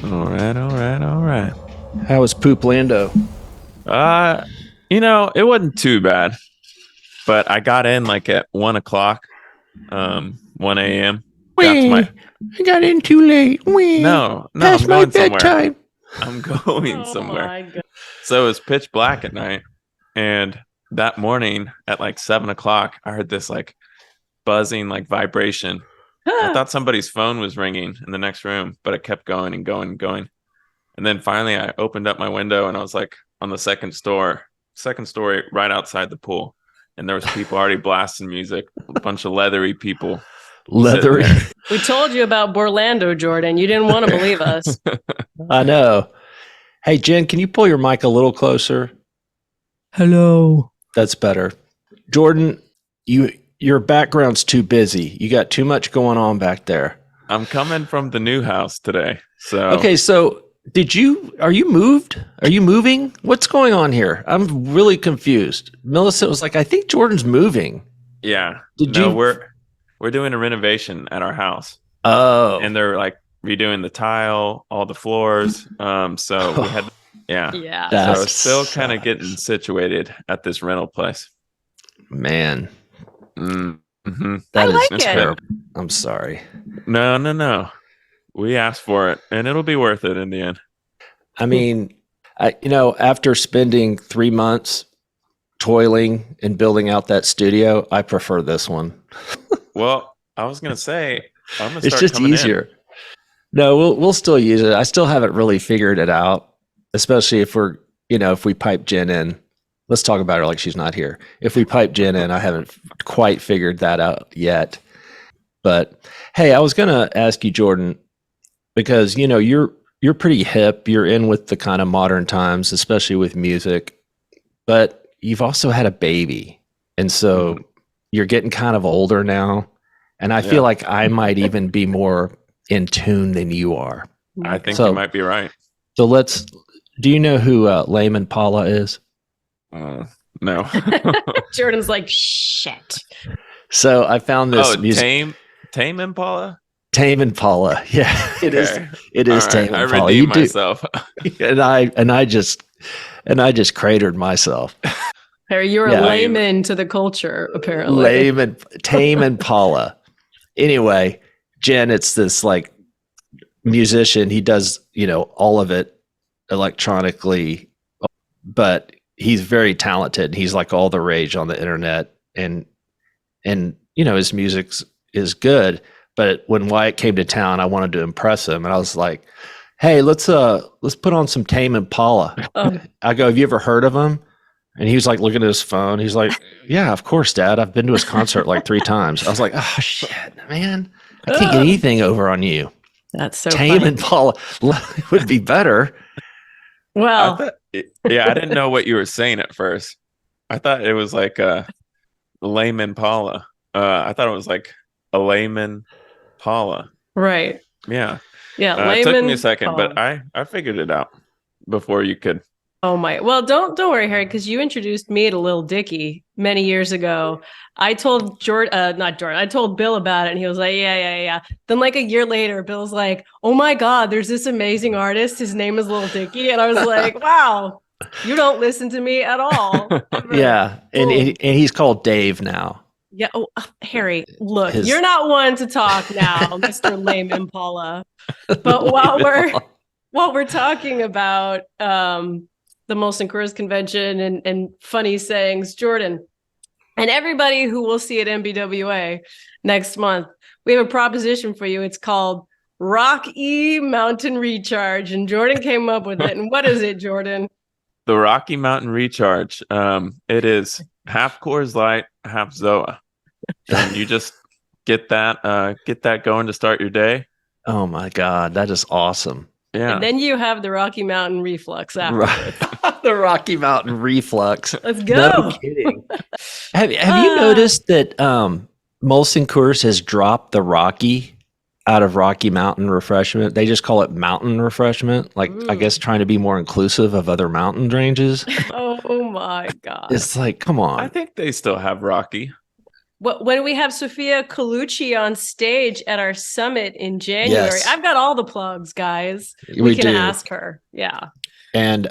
All right, all right, all right. How was Pooplando? Uh, it wasn't too bad, but I got in like at 1 o'clock, 1 a.m. Got to my Wee, I got in too late. Wee, no, I'm past my going somewhere. bedtime. I'm going Oh somewhere. my god. So it was pitch black at night, and that morning at like 7 o'clock, I heard this like buzzing, like vibration. I thought somebody's phone was ringing in the next room, but it kept going and going and going. And then finally I opened up my window and I was like on the second story right outside the pool. And there was people already blasting music, a bunch of leathery people sitting Leathery. there. We told you about Borlando, Jordan. You didn't want to believe us. I know. Hey, Jen, can you pull your mic a little closer? Hello. That's better. Jordan, your background's too busy. You got too much going on back there. I'm coming from the new house today. So Okay, so are you moved? Are you moving? What's going on here? I'm really confused. Millicent was like, I think Jordan's moving. yeah. Did No, you? we're doing a renovation at our house. Oh. And they're like redoing the tile, all the floors. So we had yeah. Yeah. That So still kind of sucks. getting situated at this rental place. Man, Mm-hmm. that I is like it. terrible. I'm sorry. No. We asked for it, and it'll be worth it in the end. I mean, after spending 3 months toiling and building out that studio, I prefer this one. Well, I was gonna say I'm gonna It's start just coming easier. No, we'll still use it. I still haven't really figured it out, especially if we pipe Jen in. Let's talk about her like she's not here. If we pipe Jen in, I haven't quite figured that out yet. But hey, I was gonna ask you, Jordan, because you're pretty hip. You're in with the kind of modern times, especially with music. But you've also had a baby, and so Mhm. you're getting kind of older now. And I Yeah. feel like I might even be more in tune than you are. in. I think So- you might be right. So do you know who Lame Impala is? No. Jordan's like, shit. So I found this Oh, music. Tame Impala. Tame Impala. Yeah, it is. Okay. It is All Tame right, I Impala. redeemed myself. and I just cratered myself. Harry, you're Yeah. a layman to the culture, apparently. Lame and Tame Impala. Anyway, Jen, it's this like musician. He does all of it electronically, but he's very talented. He's like all the rage on the internet, and his music is good. But when Wyatt came to town, I wanted to impress him, and I was like, "Hey, let's put on some Tame Impala." Oh, I go, "Have you ever heard of him?" And he was like looking at his phone. He's like, "Yeah, of course, Dad. I've been to his concert like 3 times." I was like, "Oh shit, man, I can't get anything over on you." that's so Tame funny. Impala would be better. Well, I didn't know what you were saying at first. I thought it was like Lame Impala. I thought it was like a layman Paula. right. Yeah. Yeah, It took me layman. a second, but Paula. I figured it out before you could. Oh my. Well, don't worry, Harry, because you introduced me to Lil Dicky many years ago. I told not Jordan. I told Bill about it, and he was like, "Yeah." Then, like a year later, Bill's like, "Oh my God, there's this amazing artist. His name is Lil Dicky," and I was like, "Wow, you don't listen to me at all." ever." Yeah, and he's called Dave now. Yeah. Oh, Harry, look, His- you're not one to talk now, Mr. Lame Impala. But while we're talking about the Molson Coors convention and funny sayings, Jordan, and everybody who will see at MBWA next month, we have a proposition for you. It's called Rocky Mountain Recharge, and Jordan came up with it. And what is it, Jordan? The Rocky Mountain Recharge. It is half Coors Light, half Zoa. And you just get that going to start your day. Oh my God, that is awesome. Yeah. And then you have the Rocky Mountain Reflux after. Right. The Rocky Mountain Reflux. Let's No go. kidding. Have you noticed that Molson Coors has dropped the Rocky out of Rocky Mountain Refreshment? They just call it Mountain Refreshment. Like, I Mm. guess trying to be more inclusive of other mountain ranges. Oh my God. It's like, come on. I think they still have Rocky. When we have Sophia Colucci on stage at our summit in January, Yes. I've got all the plugs, guys. We can do. ask her. Yeah. And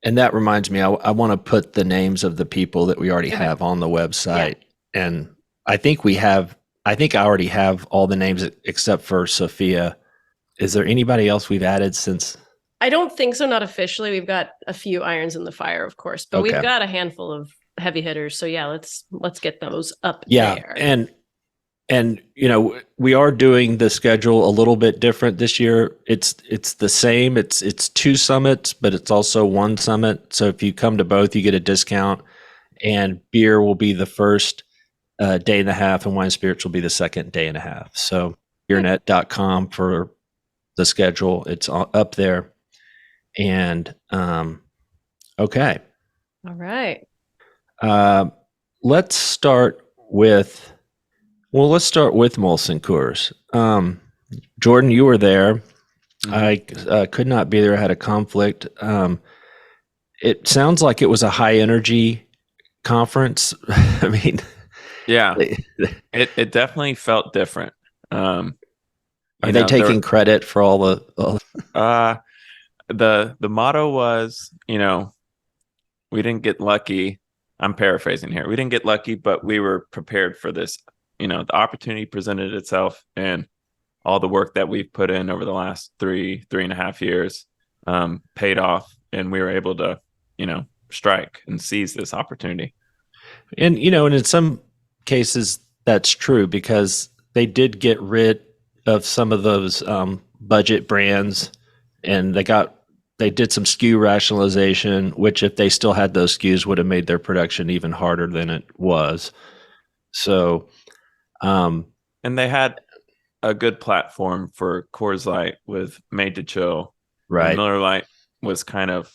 and that reminds me, I want to put the names of the people that we already Okay. have on the website. And I think I already have all the names except for Sophia. Is there anybody else we've added since? I don't think so, not officially. We've got a few irons in the fire, of course, but Okay. we've got a handful of heavy hitters. So yeah, let's get those up Yeah. there. And we are doing the schedule a little bit different this year. It's the same. It's 2 summits, but it's also 1 summit. So if you come to both, you get a discount. And beer will be the first day and a half, and wine spirits will be the second day and a half. So beernet.com for the schedule. It's up there. And okay. All right. Let's start with Molson Coors. Jordan, you were there. Mm-hmm. I could not be there. I had a conflict. It sounds like it was a high energy conference. I mean, Yeah, it definitely felt different. Are they taking credit for all the? The motto was, we didn't get lucky. I'm paraphrasing here. We didn't get lucky, but we were prepared for this. The opportunity presented itself, and all the work that we've put in over the last 3.5 years paid off, and we were able to, strike and seize this opportunity. And and in some cases that's true, because they did get rid of some of those budget brands, and they did some SKU rationalization, which if they still had those SKUs would have made their production even harder than it was. So, and they had a good platform for Coors Light with Made to Chill. Right. And Miller Lite was kind of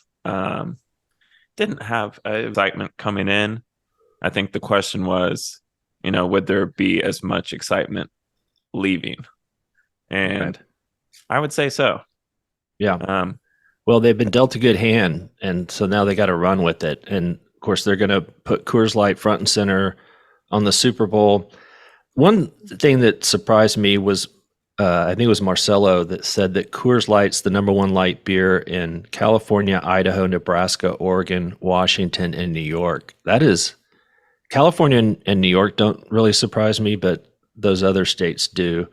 didn't have excitement coming in. I think the question was, would there be as much excitement leaving? And Okay. I would say so. Yeah. Well, they've been dealt a good hand, and so now they got to run with it. And of course, they're going to put Coors Light front and center on the Super Bowl. One thing that surprised me was, I think it was Marcelo that said that Coors Light's the number 1 light beer in California, Idaho, Nebraska, Oregon, Washington, and New York. That is, California and New York don't really surprise me, but those other states do.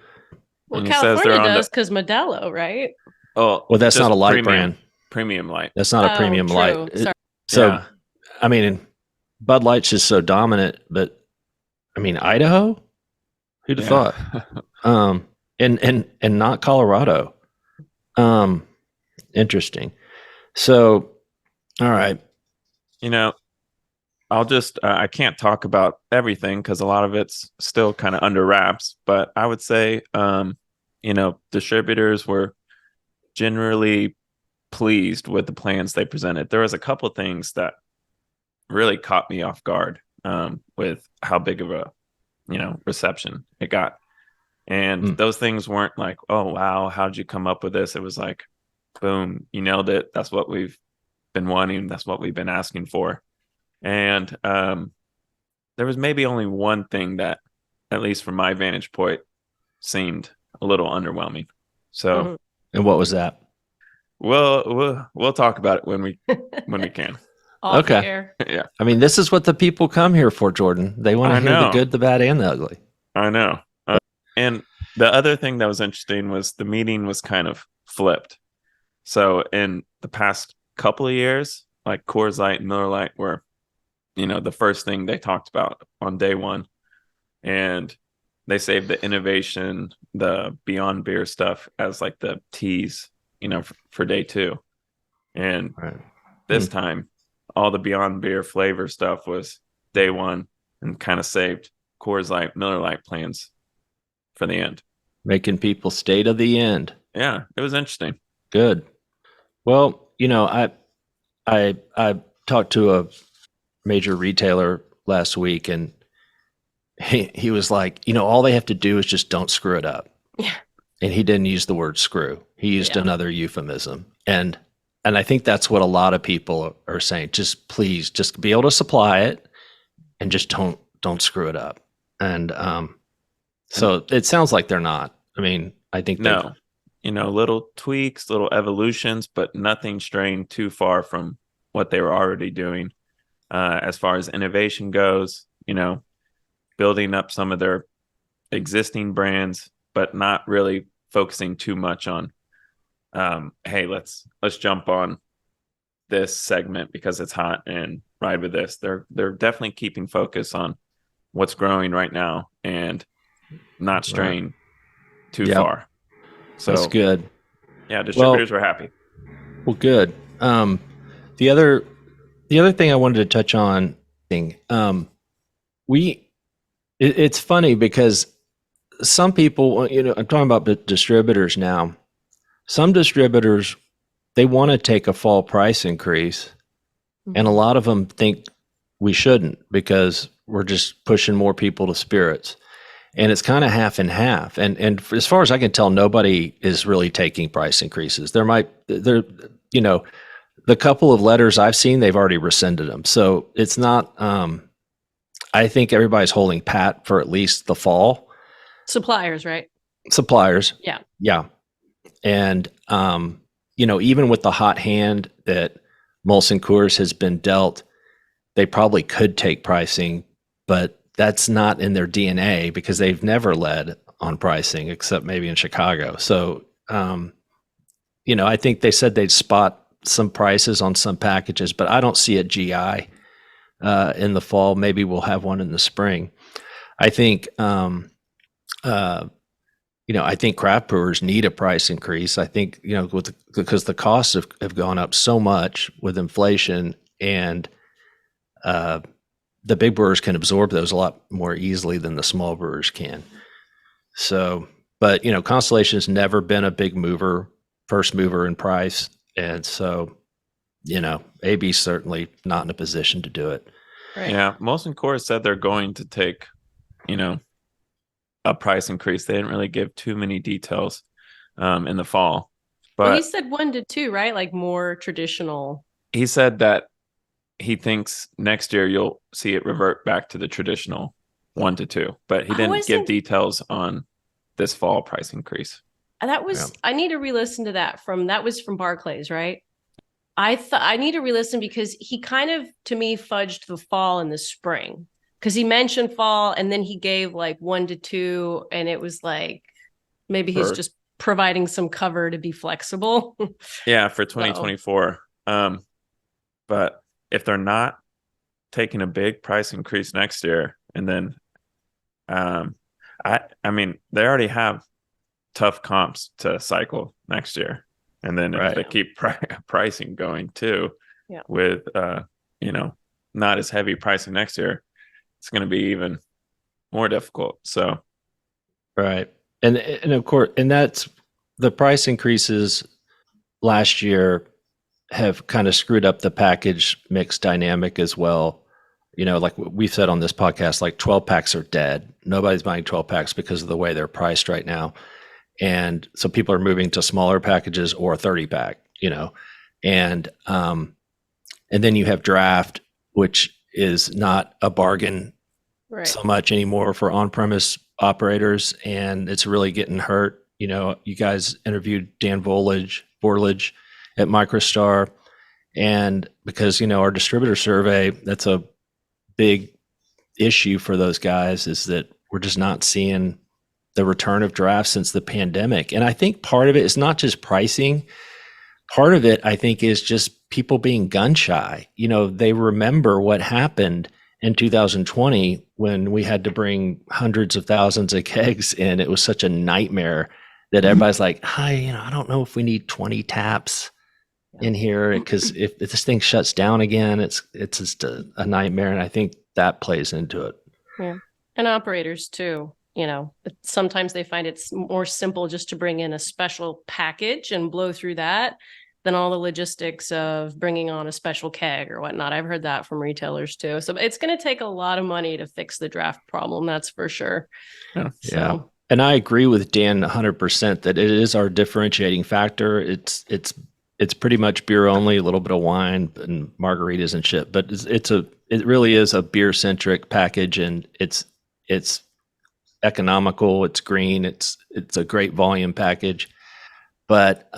Well, And he says California they're on does because Modelo, right? Oh, Well, that's just not a light brand. Premium light. That's not a premium true. light. Sorry. So, Yeah. I mean, Bud Light's just so dominant, but I mean, Idaho? Who'd have thought? And not Colorado. Interesting. So, all right. I'll just I can't talk about everything because a lot of it's still kind of under wraps, but I would say distributors were generally pleased with the plans they presented. There was a couple of things that really caught me off guard with how big of a reception it got. And those things weren't like, oh wow, how'd you come up with this? It was like, boom, you nailed it. That's what we've been wanting. That's what we've been asking for. And there was maybe only one thing that, at least from my vantage point, seemed a little underwhelming. So, And what was that? we'll talk about it when we can. Off Okay. air. Yeah, I mean, this is what the people come here for, Jordan. They want I to hear the know. good, the bad, and the ugly. I know. And the other thing that was interesting was the meeting was kind of flipped. So in the past couple of years, like Coors Light and Miller Lite were, the first thing they talked about on day one. And they saved the innovation, the Beyond Beer stuff as like the tease, for day 2. And Right. this time, all the Beyond Beer flavor stuff was day 1 and kind of saved Coors Light, Miller Lite plans for the end. Making people stay to the end. Yeah, it was interesting. Good. Well, I talked to a major retailer last week, and he was like, all they have to do is just don't screw it up. Yeah. And he didn't use the word screw. He used Yeah. another euphemism. And I think that's what a lot of people are saying. Just please, just be able to supply it, and just don't screw it up. And so it sounds like they're not. I mean, I think No, little tweaks, little evolutions, but nothing straying too far from what they were already doing. As far as innovation goes, building up some of their existing brands, but not really focusing too much on, hey, let's jump on this segment because it's hot and ride with this. They're definitely keeping focus on what's growing right now and not straying too far. So that's good. Yeah, distributors were happy. Well, good. The other thing I wanted to touch on, it's funny because some people, I'm talking about distributors now. Some distributors, they want to take a fall price increase, and a lot of them think we shouldn't because we're just pushing more people to spirits. And it's kind of half and half. And as far as I can tell, nobody is really taking price increases. The couple of letters I've seen, they've already rescinded them. So it's not, I think everybody's holding pat for at least the fall. Suppliers, right? Suppliers. Yeah. Yeah. And, even with the hot hand that Molson Coors has been dealt, they probably could take pricing, but that's not in their DNA because they've never led on pricing except maybe in Chicago. So, I think they said they'd spot some prices on some packages, but I don't see a GI in the fall. Maybe we'll have one in the spring. I think, I think craft brewers need a price increase. I think, because the costs have gone up so much with inflation, and the big brewers can absorb those a lot more easily than the small brewers can. So, but Constellation's never been a big first mover in price. And so, AB's certainly not in a position to do it. Right. Yeah. Molson Coors said they're going to take, a price increase. They didn't really give too many details in the fall. But he said 1 to 2, right? Like more traditional. He said that he thinks next year you'll see it revert back to the traditional 1 to 2, but he didn't give details on this fall price increase. I need to re-listen to that that was from Barclays, right? I need to re-listen because he kind of, to me, fudged the fall and the spring because he mentioned fall and then he gave like 1 to 2, and it was like maybe he's just providing some cover to be flexible. Yeah, for 2024. But if they're not taking a big price increase next year, and then I mean, they already have tough comps to cycle next year. And then if they keep pricing going too, with not as heavy pricing next year, it's going to be even more difficult. So, right, and of course, and that's the price increases last year have kind of screwed up the package mix dynamic as well. Like we've said on this podcast, like 12 packs are dead. Nobody's buying 12 packs because of the way they're priced right now. And so people are moving to smaller packages or a 30 pack, and then you have draft, which is not a bargain so much anymore for on-premise operators. And it's really getting hurt. You guys interviewed Dan Vorlage at MicroStar. And because, our distributor survey, that's a big issue for those guys, is that we're just not seeing the return of draft since the pandemic. And I think part of it is not just pricing. Part of it, I think, is just people being gun shy. They remember what happened in 2020 when we had to bring hundreds of thousands of kegs in. It was such a nightmare that everybody's like, hi, I don't know if we need 20 taps in here, because if this thing shuts down again, it's just a nightmare. And I think that plays into it. Yeah. And operators too. Sometimes they find it's more simple just to bring in a special package and blow through that than all the logistics of bringing on a special keg or whatnot. I've heard that from retailers too. So it's going to take a lot of money to fix the draft problem. That's for sure. Yeah. Yeah. And I agree with Dan 100% that it is our differentiating factor. It's it's pretty much beer only, a little bit of wine and margaritas and shit. But it really is a beer centric package, and it's economical. It's green. It's a great volume package, but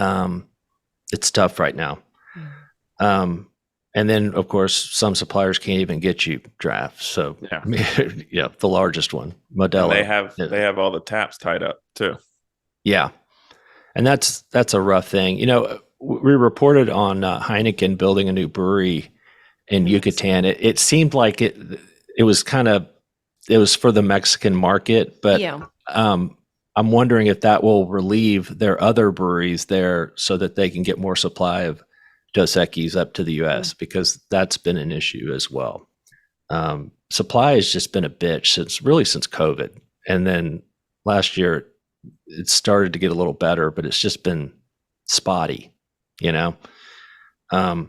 it's tough right now. And then, of course, some suppliers can't even get you draft. So, Yeah. The largest one, Modelo. And they have all the taps tied up too. Yeah, and that's a rough thing. We reported on Heineken building a new brewery in Yucatan. It seemed like it was for the Mexican market, but I'm wondering if that will relieve their other breweries there so that they can get more supply of Dos Equis up to the U.S. because that's been an issue as well. Supply has just been a bitch since COVID, and then last year it started to get a little better, but it's just been spotty, All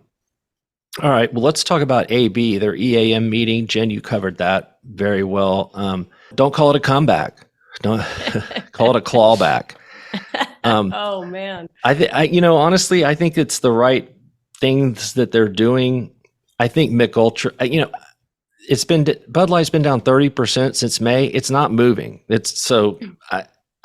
right, well, let's talk about A-B, their EAM meeting. Jen, you covered that very well. Don't call it a comeback. Don't call it a clawback. Oh man. Honestly, I think it's the right things that they're doing. I think Mick Ultra, Bud Light's been down 30% since May. It's not moving.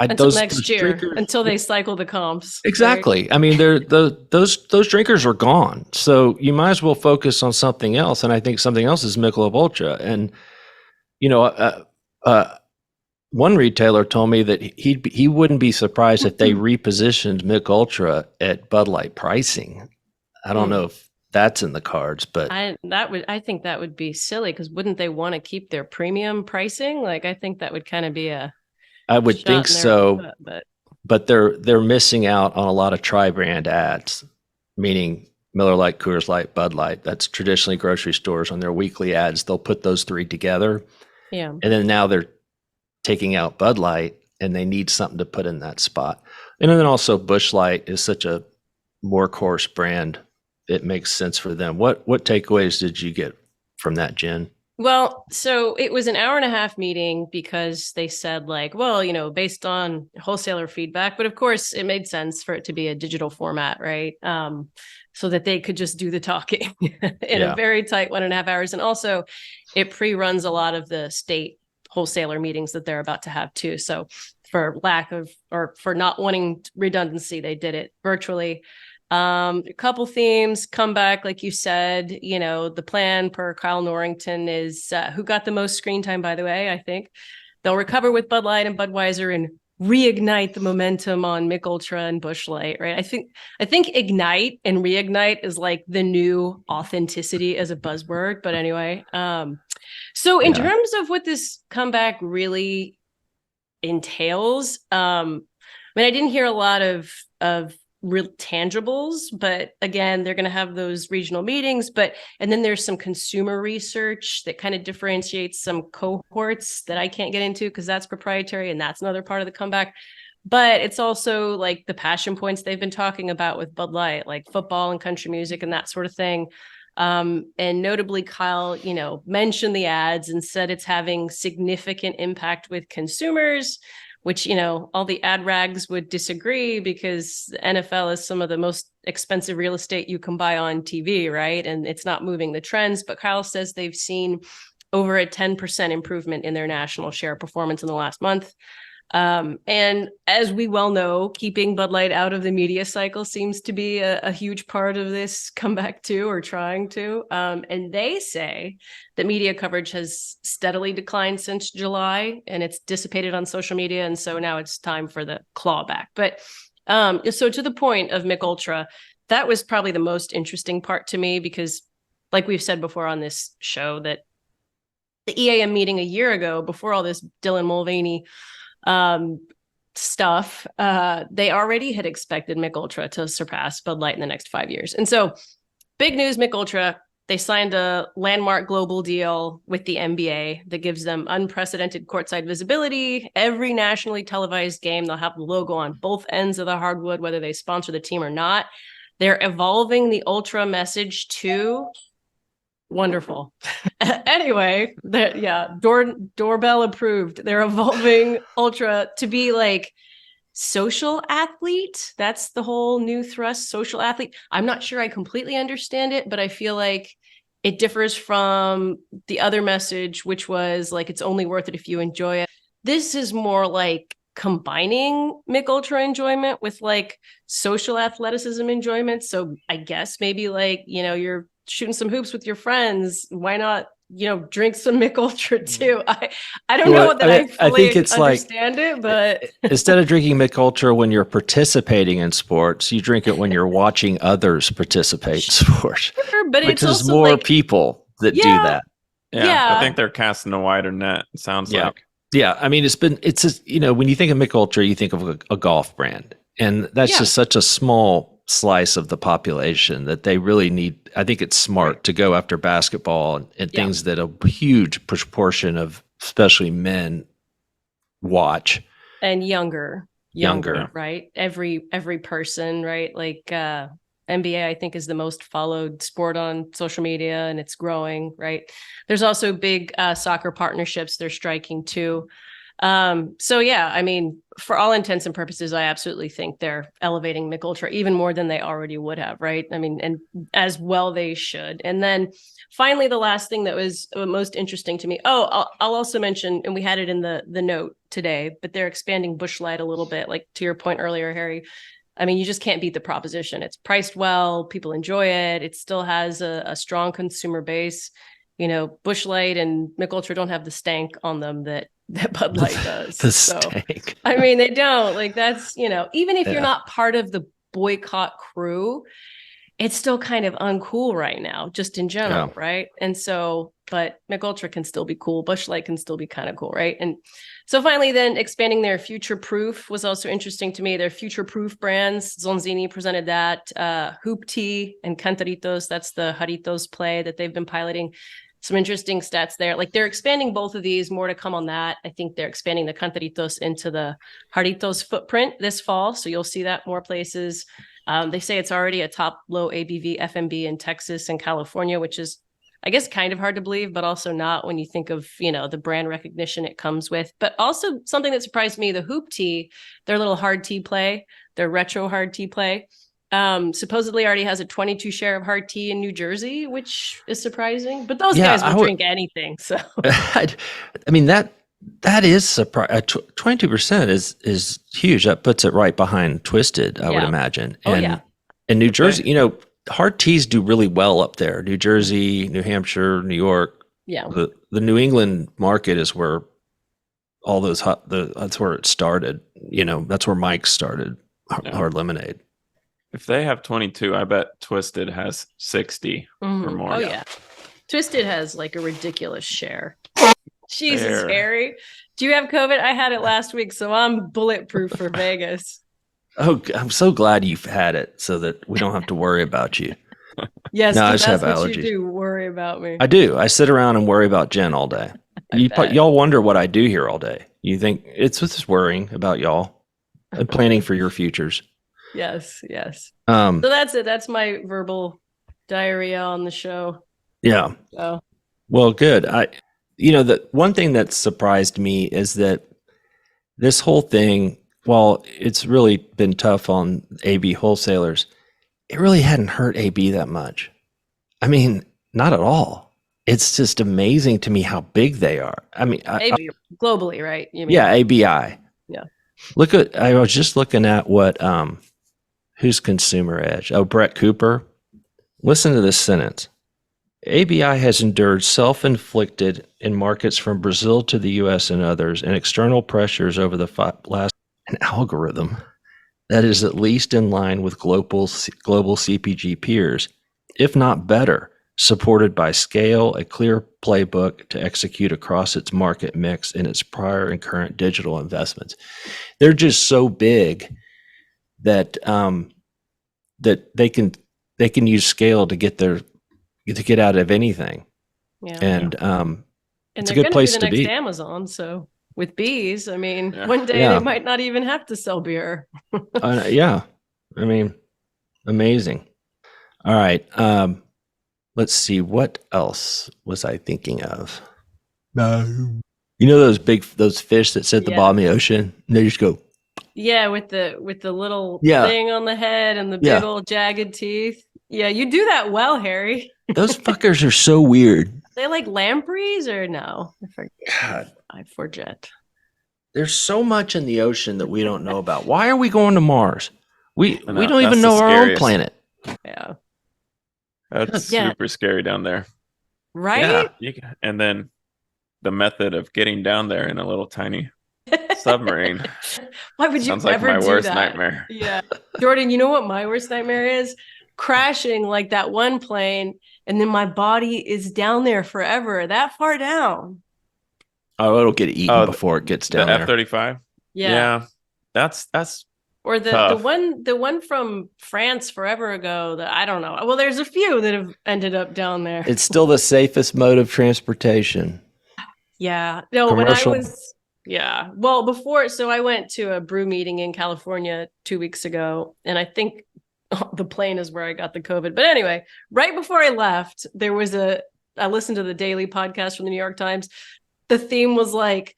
Until next year, until they cycle the comps. Exactly. Right? I mean, those drinkers are gone. So you might as well focus on something else. And I think something else is Michelob Ultra. And one retailer told me that he wouldn't be surprised if they repositioned Mick Ultra at Bud Light pricing. I don't know if that's in the cards, but I think that would be silly, because wouldn't they want to keep their premium pricing? Like, I think that would kind of be I would think so, but they're missing out on a lot of tri-brand ads, meaning Miller Lite, Coors Light, Bud Light. That's traditionally grocery stores on their weekly ads. They'll put those three together. Yeah. And then now they're taking out Bud Light, and they need something to put in that spot. And then also Busch Light is such a workhorse brand. It makes sense for them. What takeaways did you get from that, Jen? Well, so it was an hour-and-a-half meeting because they said, based on wholesaler feedback, but of course it made sense for it to be a digital format, right? So that they could just do the talking in a very tight 1.5 hours. And also it pre-runs a lot of the state wholesaler meetings that they're about to have too. So for not wanting redundancy, they did it virtually. A couple themes come back, like you said. The plan per Kyle Norrington is who got the most screen time, by the way. I think they'll recover with Bud Light and Budweiser and reignite the momentum on Mick Ultra and Busch Light, right? I think ignite and reignite is like the new authenticity as a buzzword. But anyway, so in terms of what this comeback really entails, I didn't hear a lot of real tangibles, but again, they're going to have those regional meetings, and then there's some consumer research that kind of differentiates some cohorts that I can't get into because that's proprietary, and that's another part of the comeback. But it's also like the passion points they've been talking about with Bud Light, like football and country music and that sort of thing. And notably, Kyle, mentioned the ads and said it's having significant impact with consumers, which, all the ad rags would disagree, because the NFL is some of the most expensive real estate you can buy on TV, right? And it's not moving the trends. But Kyle says they've seen over a 10% improvement in their national share performance in the last month. And as we well know, keeping Bud Light out of the media cycle seems to be a huge part of this comeback too, or trying to. And they say that media coverage has steadily declined since July, and it's dissipated on social media. And so now it's time for the clawback. But so to the point of Mick Ultra, that was probably the most interesting part to me, because like we've said before on this show, that the EAM meeting a year ago, before all this Dylan Mulvaney stuff, they already had expected Mick Ultra to surpass Bud Light in the next 5 years. And so big news, Mick Ultra, they signed a landmark global deal with the NBA that gives them unprecedented courtside visibility. Every nationally televised game, they'll have the logo on both ends of the hardwood, whether they sponsor the team or not. They're evolving the Ultra message to wonderful. Anyway, doorbell approved. They're evolving Ultra to be like social athlete. That's the whole new thrust, social athlete. I'm not sure I completely understand it, but I feel like it differs from the other message, which was like, it's only worth it if you enjoy it. This is more like combining Mick Ultra enjoyment with like social athleticism enjoyment. So I guess maybe like, you're shooting some hoops with your friends. Why not, drink some Mick Ultra too? I don't know that I fully think it's understand it, but instead of drinking Mick Ultra when you're participating in sports, you drink it when you're watching others participate in sports. sure, but Which it's is also more like, people that do that. Yeah, I think they're casting a wider net. It sounds like. Yeah, I mean, it's just, when you think of Mick Ultra, you think of a golf brand, and that's just such a small slice of the population that they really need. I think it's smart to go after basketball and things that a huge proportion of especially men watch. And younger, Younger. right? Every person, right? Like NBA, I think, is the most followed sport on social media, and it's growing, right? There's also big soccer partnerships they're striking too. So yeah, I mean, for all intents and purposes, I absolutely think they're elevating Mick Ultra even more than they already would have, right? I mean, and as well they should. And then finally, the last thing that was most interesting to me. Oh, I'll also mention, and we had it in the note today, but they're expanding Busch Light a little bit, like to your point earlier, Harry. I mean, you just can't beat the proposition. It's priced well. People enjoy it. It still has a strong consumer base. Busch Light and Mick Ultra don't have the stank on them that Bud Light does. Stank. I mean, they don't. Like, that's, even if you're not part of the boycott crew, it's still kind of uncool right now, just in general, right? And so, but Mick Ultra can still be cool. Busch Light can still be kind of cool, right? And so finally, then expanding their future proof was also interesting to me. Their future proof brands, Zonzini presented that, Hoop Tea and Cantaritos. That's the Jarritos play that they've been piloting. Some interesting stats there. Like, they're expanding both of these, more to come on that. I think they're expanding the Cantaritos into the Jarritos footprint this fall. So you'll see that more places. They say it's already a top low ABV FMB in Texas and California, which is, I guess, kind of hard to believe, but also not when you think of, the brand recognition it comes with. But also something that surprised me, the Hoop Tea, their little hard tea play, their retro hard tea play, supposedly already has a 22 share of hard tea in New Jersey, which is surprising. But those guys will drink anything. So I mean, that is surprising. 22% is huge. That puts it right behind Twisted, I would imagine. And in New Jersey, hard teas do really well up there. New Jersey, New Hampshire, New York. Yeah. The New England market is where all those that's where it started. That's where Mike started hard lemonade. If they have 22, I bet Twisted has 60 or more. Oh yeah. Twisted has like a ridiculous share. Jesus, Harry. Do you have COVID? I had it last week, so I'm bulletproof for Vegas. Oh, I'm so glad you've had it so that we don't have to worry about you. Yes, no, I just have what allergies. You do worry about me. I do. I sit around and worry about Jen all day. Y'all wonder what I do here all day. You think it's just worrying about y'all and planning for your futures. Yes. So that's it. That's my verbal diarrhea on the show. Yeah. So. Well, good. The one thing that surprised me is that this whole thing, while it's really been tough on AB wholesalers, it really hadn't hurt AB that much. I mean, not at all. It's just amazing to me how big they are. I mean, AB globally, right? You mean? Yeah, ABI. Yeah. I was just looking at what who's Consumer Edge? Oh, Brett Cooper. Listen to this sentence. ABI has endured self-inflicted in markets from Brazil to the U.S. and others and external pressures over the last an algorithm that is at least in line with global CPG peers, if not better, supported by scale, a clear playbook to execute across its market mix and its prior and current digital investments. They're just so big that that they can use scale to get out of anything. Yeah. And it's a they're good place be to the next be. Amazon, so with bees, I mean, one day they might not even have to sell beer. Yeah. I mean, amazing. All right. Let's see. What else was I thinking of? No. Those fish that sit at the bottom of the ocean? And they just go, Yeah, with the little Yeah. thing on the head and the Yeah. big old jagged teeth. Yeah, you do that well, Harry. Those fuckers are so weird. They like lampreys or no? I forget. God. I forget. There's so much in the ocean that we don't know about. Why are we going to Mars? We I know, don't even that's the know our own scariest. planet. Yeah. That's Yeah. super scary down there. Right? And then the method of getting down there in a little tiny submarine. Why would you Sounds like ever my do worst that? nightmare. Yeah. Jordan, you know what my worst nightmare is? Crashing like that one plane, and then my body is down there forever, that far down. Oh, it'll get eaten Oh, before it gets The down there. F-35. Yeah. That's Or the tough. one from France forever ago that I don't know. Well, there's a few that have ended up down there. It's still the safest mode of transportation. Yeah. No, Commercial. when I was well, before, so I went to a brew meeting in California 2 weeks ago, and I think the plane is where I got the COVID. But anyway, right before I left, I listened to the daily podcast from the New York Times. The theme was like,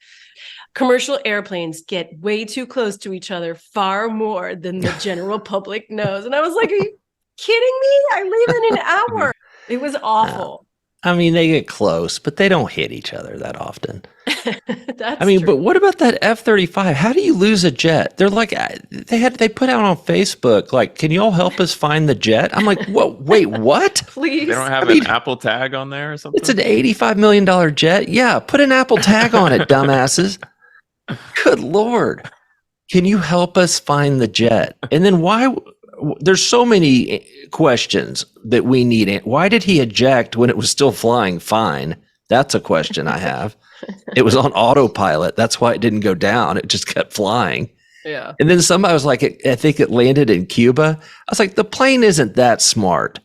commercial airplanes get way too close to each other, far more than the general public knows. And I was like, are you kidding me? I leave in an hour. It was awful. I mean, they get close, but they don't hit each other that often. That's true. true. But what about that F-35? How do you lose a jet? They're like, they put out on Facebook, like, can you all help us find the jet? I'm like, what? Wait, what? Please. They don't have an Apple tag on there or something? It's an $85 million jet. Yeah, put an Apple tag on it, dumbasses. Good Lord. Can you help us find the jet? And then why? There's so many questions that we need. Why did he eject when it was still flying fine? That's a question I have. It was on autopilot. That's why it didn't go down. It just kept flying. Yeah. And then somebody was like, I think it landed in Cuba. I was like, the plane isn't that smart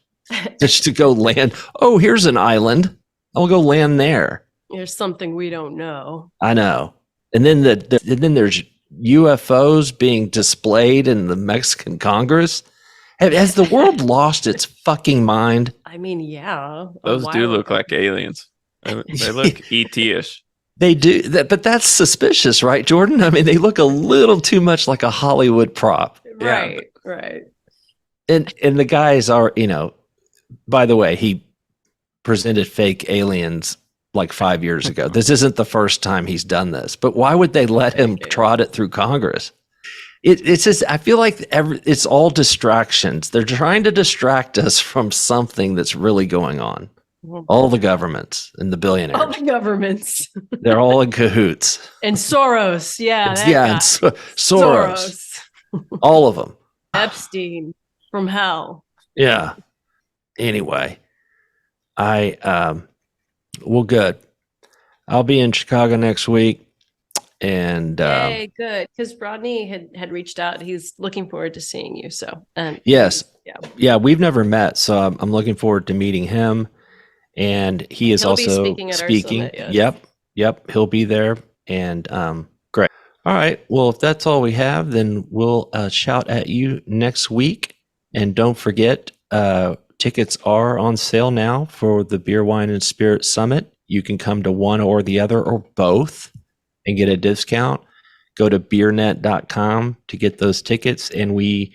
just to go land. Oh, here's an island. I'll go land there. There's something we don't know. I know. And then and then there's UFOs being displayed in the Mexican Congress. Has the world lost its fucking mind? I mean, yeah. Those do look like aliens. They look ET-ish. They do, but that's suspicious, right, Jordan? I mean, they look a little too much like a Hollywood prop. Right, right. And the guys are, by the way, he presented fake aliens like 5 years ago. This isn't the first time he's done this, but why would they let him trot it through Congress? It's just, I feel like it's all distractions. They're trying to distract us from something that's really going on. All the governments and the billionaires. All the governments. They're all in cahoots. And Soros. Yeah. And Soros. All of them. Epstein from hell. Yeah. Anyway, well, good. I'll be in Chicago next week. And hey, good. Because Rodney had reached out. He's looking forward to seeing you. So, yes. Yeah. We've never met. So I'm looking forward to meeting him. And he is He'll be also speaking at our summit, yes. Yep. He'll be there. And great. All right. Well, if that's all we have, then we'll shout at you next week. And don't forget, tickets are on sale now for the Beer, Wine, and Spirit Summit. You can come to one or the other or both and get a discount. Go to beernet.com to get those tickets. And we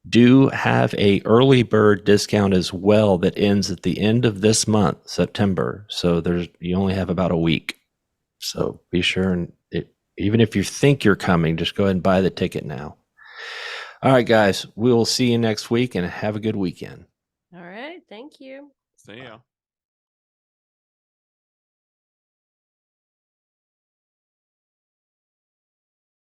do have a early bird discount as well that ends at the end of this month, September. So you only have about a week. So be sure, and even if you think you're coming, just go ahead and buy the ticket now. All right, guys, we'll see you next week and have a good weekend. All right. Thank you. See ya.